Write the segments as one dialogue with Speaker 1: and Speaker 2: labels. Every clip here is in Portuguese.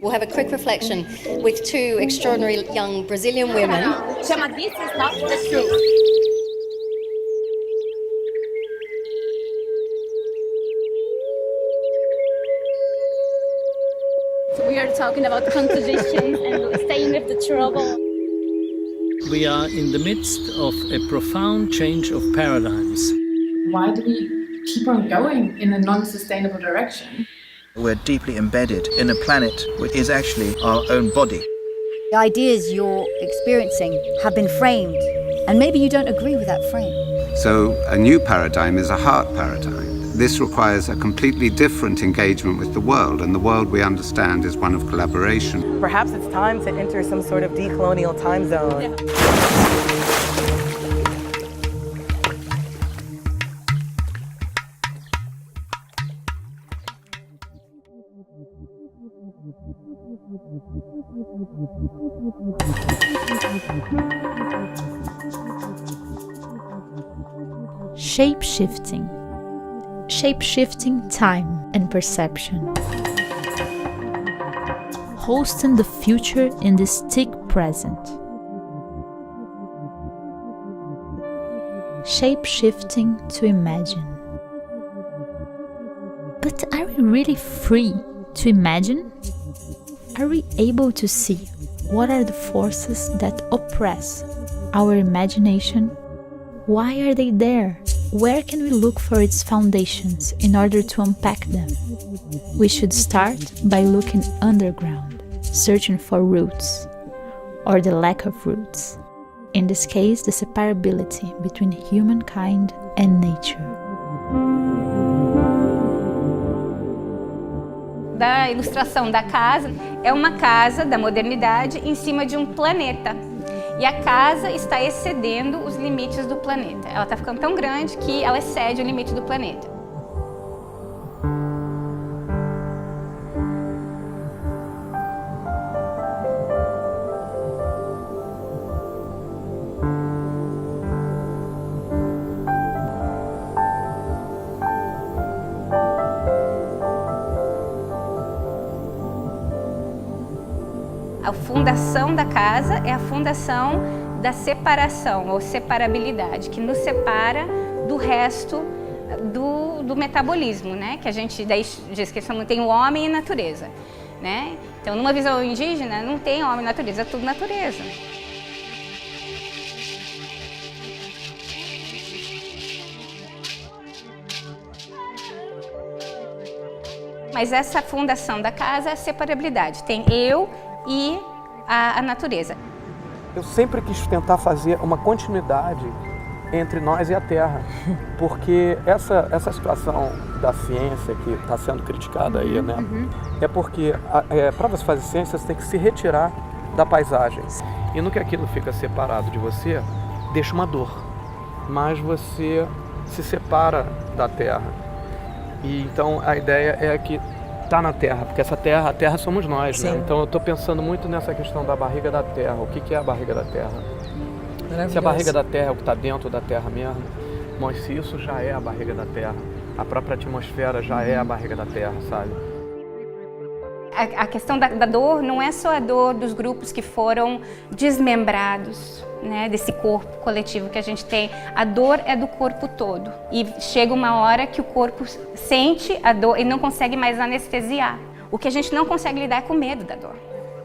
Speaker 1: We'll have a quick reflection with two extraordinary young Brazilian women.
Speaker 2: Chama This Is Not the Truth. So we are talking about contradictions and staying with the trouble.
Speaker 3: We are in the midst of a profound change of paradigms.
Speaker 4: Why do we keep on going in a non-sustainable direction?
Speaker 5: We're deeply embedded in a planet which is actually our own body.
Speaker 6: The ideas you're experiencing have been framed, and maybe you don't agree with that frame.
Speaker 7: So a new paradigm is a heart paradigm. This requires a completely different engagement with the world, and the world we understand is one of collaboration.
Speaker 8: Perhaps it's time to enter some sort of decolonial time zone.
Speaker 9: Shape-shifting. Shape-shifting time and perception. Hosting the future in the stick present. Shape-shifting to imagine. But are we really free to imagine? Are we able to see what are the forces that oppress our imagination? Why are they there? Where can we look for its foundations in order to unpack them? We should start by looking underground, searching for roots, or the lack of roots. In this case, the separability between humankind and nature.
Speaker 2: Da ilustração da casa, é uma casa da modernidade em cima de um planeta. E a casa está excedendo os limites do planeta. Ela está ficando tão grande que ela excede o limite do planeta. A fundação da casa é a fundação da separação, ou separabilidade, que nos separa do resto do metabolismo, né? Que a gente daí diz que tem o homem e a natureza, né? Então, numa visão indígena, não tem homem e natureza, é tudo natureza. Mas essa fundação da casa é a separabilidade. Tem eu e a natureza.
Speaker 10: Eu sempre quis tentar fazer uma continuidade entre nós e a Terra, porque essa situação da ciência que está sendo criticada aí, né? É porque para você fazer ciência você tem que se retirar da paisagem. E no que aquilo fica separado de você, deixa uma dor, mas você se separa da Terra. E então a ideia é que está na Terra, porque a Terra somos nós, né? Então eu estou pensando muito nessa questão da barriga da Terra. O que é a barriga da Terra? Se a barriga da Terra é o que está dentro da Terra mesmo, mas se isso já é a barriga da Terra, a própria atmosfera já é a barriga da Terra, sabe?
Speaker 2: A questão da dor não é só a dor dos grupos que foram desmembrados, né, desse corpo coletivo que a gente tem. A dor é do corpo todo. E chega uma hora que o corpo sente a dor e não consegue mais anestesiar. O que a gente não consegue lidar é com o medo da dor,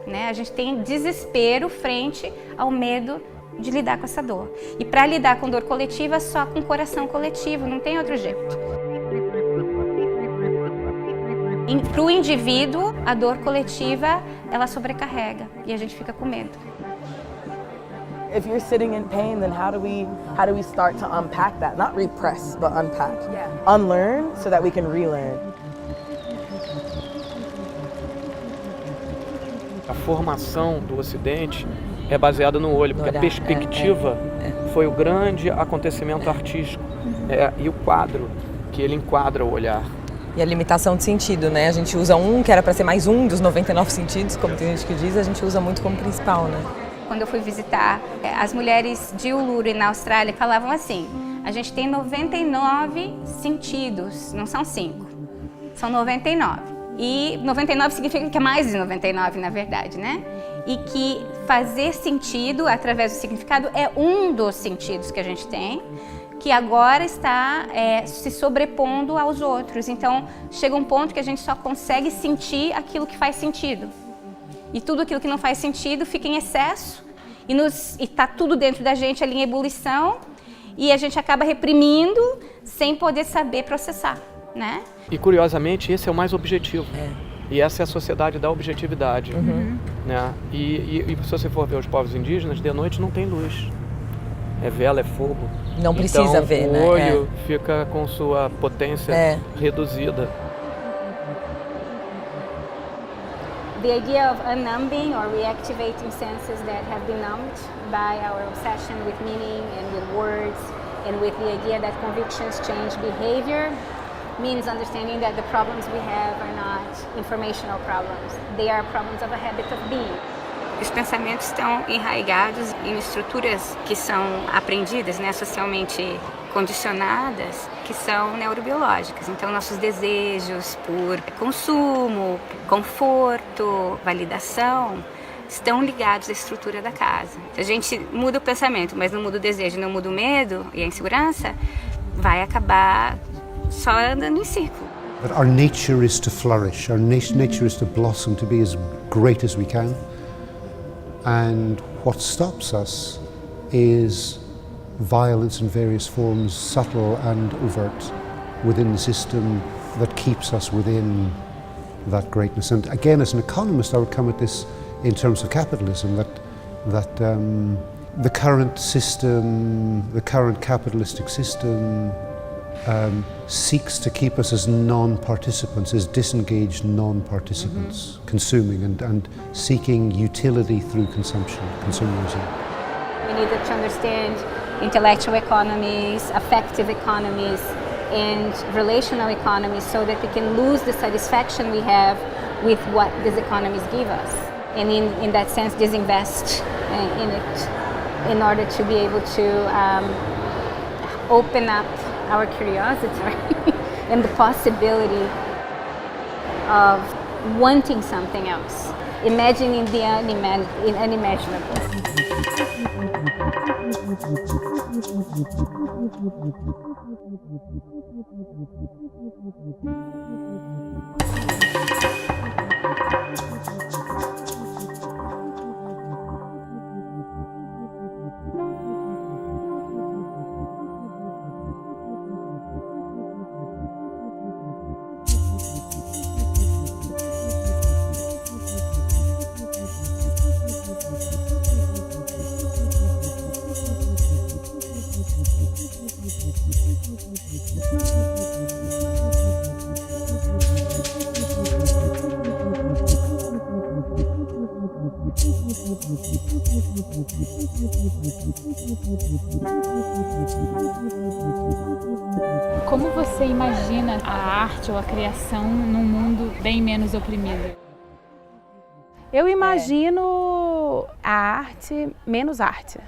Speaker 2: né? A gente tem desespero frente ao medo de lidar com essa dor. E para lidar com dor coletiva, só com coração coletivo, não tem outro jeito. Para o indivíduo, a dor coletiva, ela sobrecarrega e a gente fica com medo.
Speaker 8: If you're sitting in pain, then how do we start to unpack that? Not repress, but unpack.
Speaker 2: Yeah.
Speaker 8: Unlearn so that we can relearn.
Speaker 10: A formação do Ocidente é baseada no olho, porque a perspectiva foi o grande acontecimento artístico. E o quadro, que ele enquadra o olhar.
Speaker 11: E a limitação de sentido, né? A gente usa um, que era para ser mais um dos 99 sentidos, como tem gente que diz, a gente usa muito como principal, né?
Speaker 2: Quando eu fui visitar as mulheres de Uluru na Austrália, falavam assim: a gente tem 99 sentidos, não são 5, são 99. E 99 significa que é mais de 99, na verdade, né? E que fazer sentido através do significado é um dos sentidos que a gente tem, que agora está se sobrepondo aos outros. Então, chega um ponto que a gente só consegue sentir aquilo que faz sentido. E tudo aquilo que não faz sentido fica em excesso e está tudo dentro da gente ali em ebulição e a gente acaba reprimindo sem poder saber processar, né?
Speaker 10: E curiosamente esse é o mais objetivo. E essa é a sociedade da objetividade. Né? E se você for ver os povos indígenas, de noite não tem luz. É vela, é fogo.
Speaker 11: Não precisa
Speaker 10: então,
Speaker 11: ver, né?
Speaker 10: O olho fica com sua potência reduzida.
Speaker 2: The idea of unnumbing or reactivating senses that have been numbed by our obsession with meaning and with words and with the idea that convictions change behavior means understanding that the problems we have are not informational problems. They are problems of a habit of being. Os pensamentos estão enraigados em estruturas que são aprendidas, né, socialmente condicionadas, que são neurobiológicas. Então, nossos desejos por consumo, conforto, validação, estão ligados à estrutura da casa. Se a gente muda o pensamento, mas não muda o desejo, não muda o medo e a insegurança, vai acabar só andando em círculo.
Speaker 12: But our nature is to flourish, our nature is to blossom, to be as great as we can. And what stops us is violence in various forms, subtle and overt, within the system that keeps us within that greatness. And again, as an economist, I would come at this in terms of capitalism, that the current system, the current capitalistic system, seeks to keep us as non-participants, as disengaged non-participants, consuming and seeking utility through consumption, consumerism.
Speaker 2: We need to understand intellectual economies, affective economies, and relational economies so that we can lose the satisfaction we have with what these economies give us. And in that sense, disinvest in it in order to be able to open up our curiosity and the possibility of wanting something else, imagining the unimaginable.
Speaker 9: Como você imagina a arte ou a criação num mundo bem menos oprimido?
Speaker 8: Eu imagino a arte menos arte,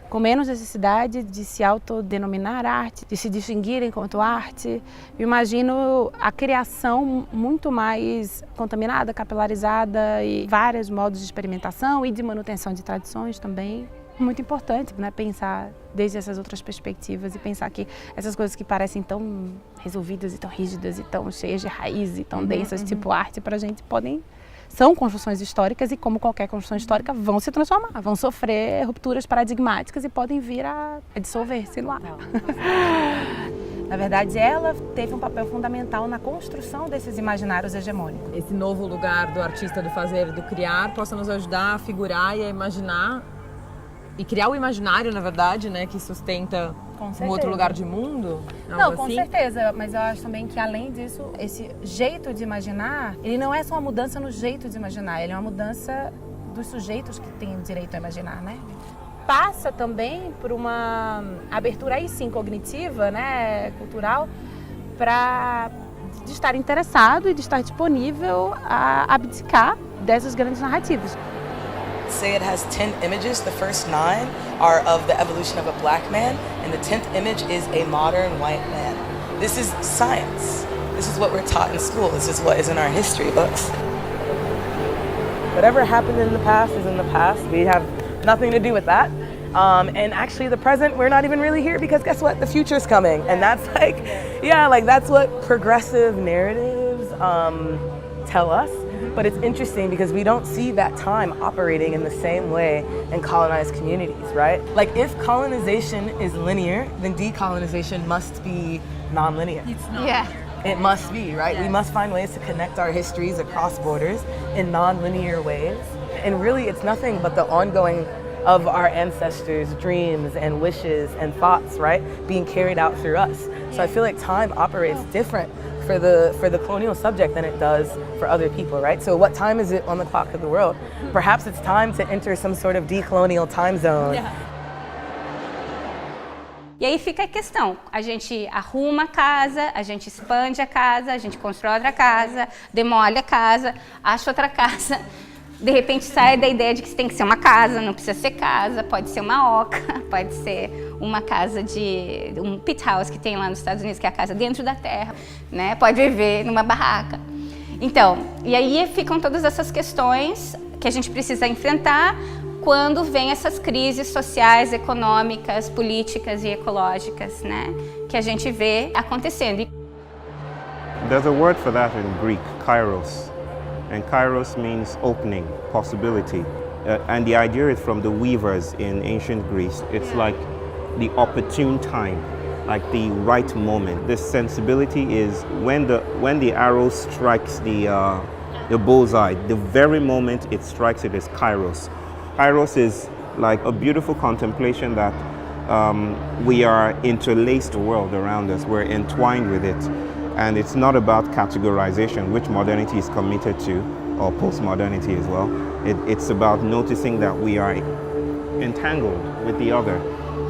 Speaker 8: com menos necessidade de se autodenominar arte, de se distinguir enquanto arte. Eu imagino a criação muito mais contaminada, capilarizada e vários modos de experimentação e de manutenção de tradições também. Muito importante, né, pensar desde essas outras perspectivas e pensar que essas coisas que parecem tão resolvidas e tão rígidas e tão cheias de raiz e tão densas, tipo arte, para a gente são construções históricas e, como qualquer construção histórica, vão se transformar, vão sofrer rupturas paradigmáticas e podem vir a dissolver-se lá. Na verdade, ela teve um papel fundamental na construção desses imaginários hegemônicos.
Speaker 11: Esse novo lugar do artista, do fazer, do criar, possa nos ajudar a figurar e a imaginar e criar o imaginário, na verdade, né, que sustenta um outro lugar de mundo?
Speaker 8: Não, com certeza, mas eu acho também que, além disso, esse jeito de imaginar, ele não é só uma mudança no jeito de imaginar, ele é uma mudança dos sujeitos que têm o direito a imaginar, né? Passa também por uma abertura aí sim cognitiva, né, cultural, de estar interessado e de estar disponível a abdicar dessas grandes narrativas.
Speaker 13: Say it has 10 images. The first 9 are of the evolution of a black man, and the 10th image is a modern white man. This is science. This is what we're taught in school. This is what is in our history books.
Speaker 11: Whatever happened in the past is in the past. We have nothing to do with that. And actually the present, we're not even really here because guess what? The future's coming. And that's like, yeah, like that's what progressive narratives tell us. But it's interesting because we don't see that time operating in the same way in colonized communities, right? Like if colonization is linear, then decolonization must be non-linear.
Speaker 2: It's not. Yeah.
Speaker 11: It must be, right? Yes. We must find ways to connect our histories across borders in non-linear ways. And really it's nothing but the ongoing of our ancestors' dreams and wishes and thoughts, right? Being carried out through us. So I feel like time operates different for the colonial subject than it does for other people, right? So what time is it on the clock of the world? Perhaps it's time to enter some sort of decolonial time zone.
Speaker 2: Yeah. E aí fica a questão, a gente arruma a casa, a gente expande a casa, a gente constrói outra casa, demole a casa, acha outra casa, de repente sai da ideia de que tem que ser uma casa, não precisa ser casa, pode ser uma oca, pode ser uma casa de um pit house que tem lá nos Estados Unidos, que é a casa dentro da terra, né? Pode viver numa barraca. Então, e aí ficam todas essas questões que a gente precisa enfrentar quando vem essas crises sociais, econômicas, políticas e ecológicas, né? Que a gente vê acontecendo.
Speaker 14: There's a word for that in Greek, kairos. And kairos means opening, possibility. And the idea is from the weavers in ancient Greece. It's like the opportune time, like the right moment. This sensibility is when the arrow strikes the bullseye, the very moment it strikes it is kairos. Kairos is like a beautiful contemplation that we are interlaced the world around us. We're entwined with it. And it's not about categorization, which modernity is committed to, or post-modernity as well. It's about noticing that we are entangled with the other.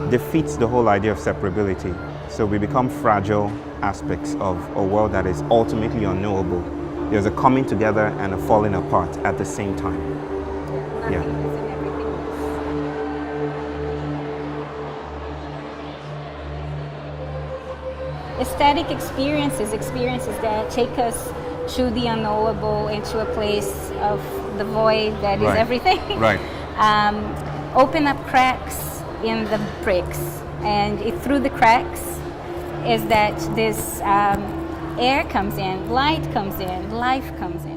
Speaker 14: Defeats the whole idea of separability. So we become fragile aspects of a world that is ultimately unknowable. There's a coming together and a falling apart at the same time. Yeah.
Speaker 2: Aesthetic experiences that take us to the unknowable and to a place of the void that is everything.
Speaker 14: Right.
Speaker 2: Open up cracks in the bricks, and through the cracks is that this air comes in, light comes in, life comes in.